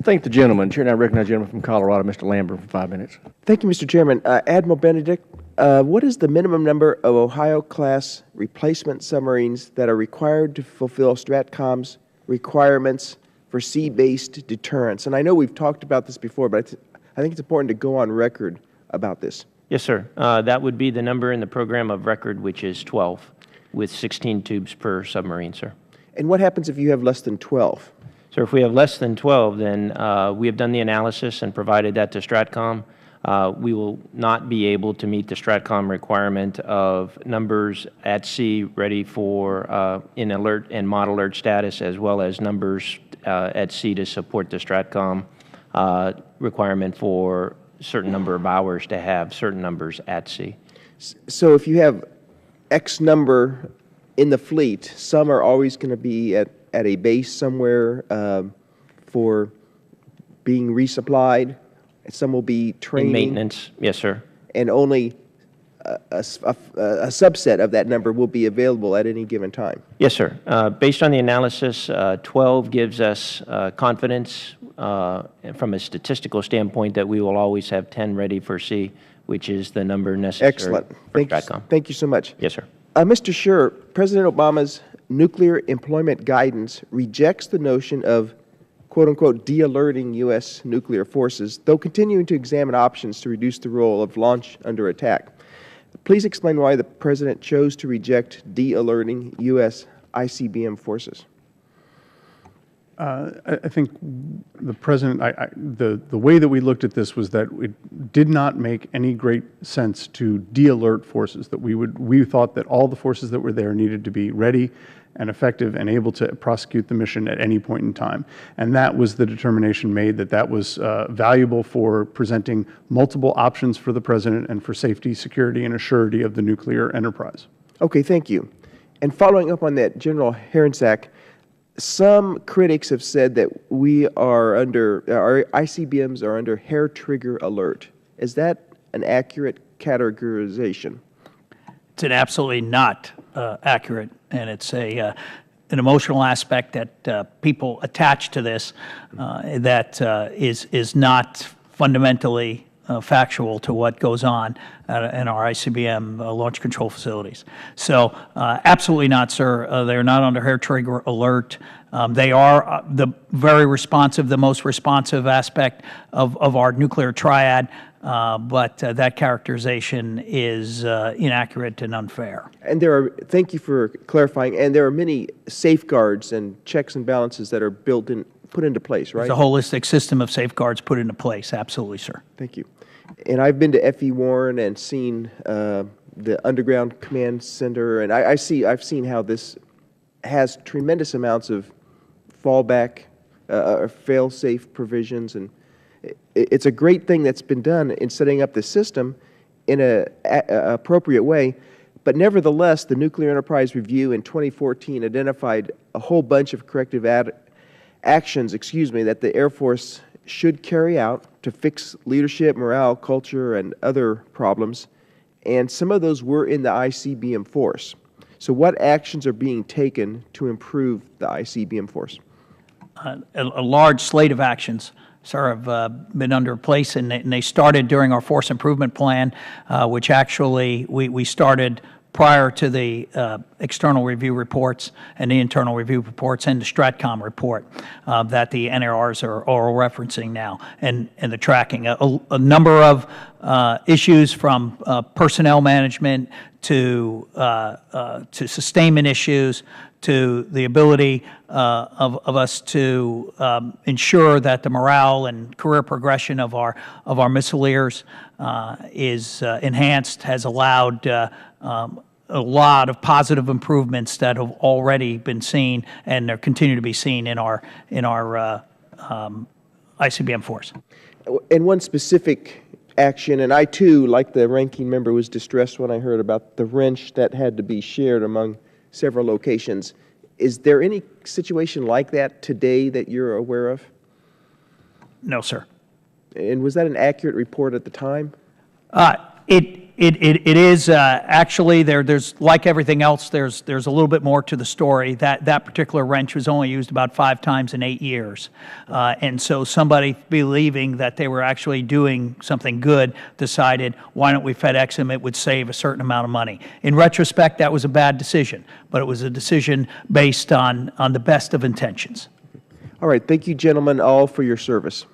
Thank the gentleman. Chair, now recognize the gentleman from Colorado, Mr. Lamborn, for 5 minutes. Thank you, Mr. Chairman. Admiral Benedict, what is the minimum number of Ohio-class replacement submarines that are required to fulfill STRATCOM's requirements for sea-based deterrence? And I know we've talked about this before, but I think it's important to go on record about this. Yes, sir. That would be the number in the program of record, which is 12, with 16 tubes per submarine, sir. And what happens if you have less than 12? So if we have less than 12, then we have done the analysis and provided that to STRATCOM. We will not be able to meet the STRATCOM requirement of numbers at sea ready for in alert and mod alert status, as well as numbers at sea to support the STRATCOM requirement for a certain number of hours to have certain numbers at sea. So if you have X number in the fleet, some are always going to be at a base somewhere for being resupplied. Some will be training. In maintenance, yes, sir. And only a subset of that number will be available at any given time. Yes, sir. Based on the analysis, 12 gives us confidence from a statistical standpoint that we will always have 10 ready for sea, which is the number necessary. Excellent. Thank you so much. Yes, sir. Mr. Scher, President Obama's nuclear employment guidance rejects the notion of, quote-unquote, de-alerting U.S. nuclear forces, though continuing to examine options to reduce the role of launch under attack. Please explain why the President chose to reject de-alerting U.S. ICBM forces. I think the President, the way that we looked at this was that it did not make any great sense to de-alert forces, that we thought that all the forces that were there needed to be ready and effective and able to prosecute the mission at any point in time. And that was the determination made, that was valuable for presenting multiple options for the President and for safety, security, and assurity of the nuclear enterprise. Okay, thank you. And following up on that, General Herensack, some critics have said that our ICBMs are under hair trigger alert. Is that an accurate categorization? It's an absolutely not accurate, and it's an emotional aspect that people attach to this that is not fundamentally factual to what goes on in our ICBM launch control facilities. So absolutely not, sir. They're not under hair trigger alert. They are the very responsive, the most responsive aspect of our nuclear triad, but that characterization is inaccurate and unfair. And thank you for clarifying, and there are many safeguards and checks and balances that are put into place, right? There's a holistic system of safeguards put into place, absolutely, sir. Thank you. And I've been to F.E. Warren and seen the underground command center, and I've seen how this has tremendous amounts of fallback, fail-safe provisions, and it's a great thing that's been done in setting up the system in an appropriate way. But nevertheless, the Nuclear Enterprise Review in 2014 identified a whole bunch of corrective actions, that the Air Force should carry out to fix leadership, morale, culture, and other problems. And some of those were in the ICBM force. So what actions are being taken to improve the ICBM force? A large slate of actions, sir, have been under place, and they started during our Force Improvement Plan, which actually we started prior to the external review reports and the internal review reports and the STRATCOM report that the NRRs are referencing now, and the tracking. A number of issues from personnel management to sustainment issues to the ability of us to ensure that the morale and career progression of our missileers is enhanced, has allowed a lot of positive improvements that have already been seen and continue to be seen in our ICBM force. And one specific action, and I too, like the ranking member, was distressed when I heard about the wrench that had to be shared among several locations. Is there any situation like that today that you're aware of? It is, actually, there's, like everything else, there's a little bit more to the story. That particular wrench was only used about 5 times in 8 years. And so somebody believing that they were actually doing something good decided, why don't we FedEx them? It would save a certain amount of money. In retrospect, that was a bad decision, but it was a decision based on the best of intentions. All right, thank you, gentlemen, all for your service.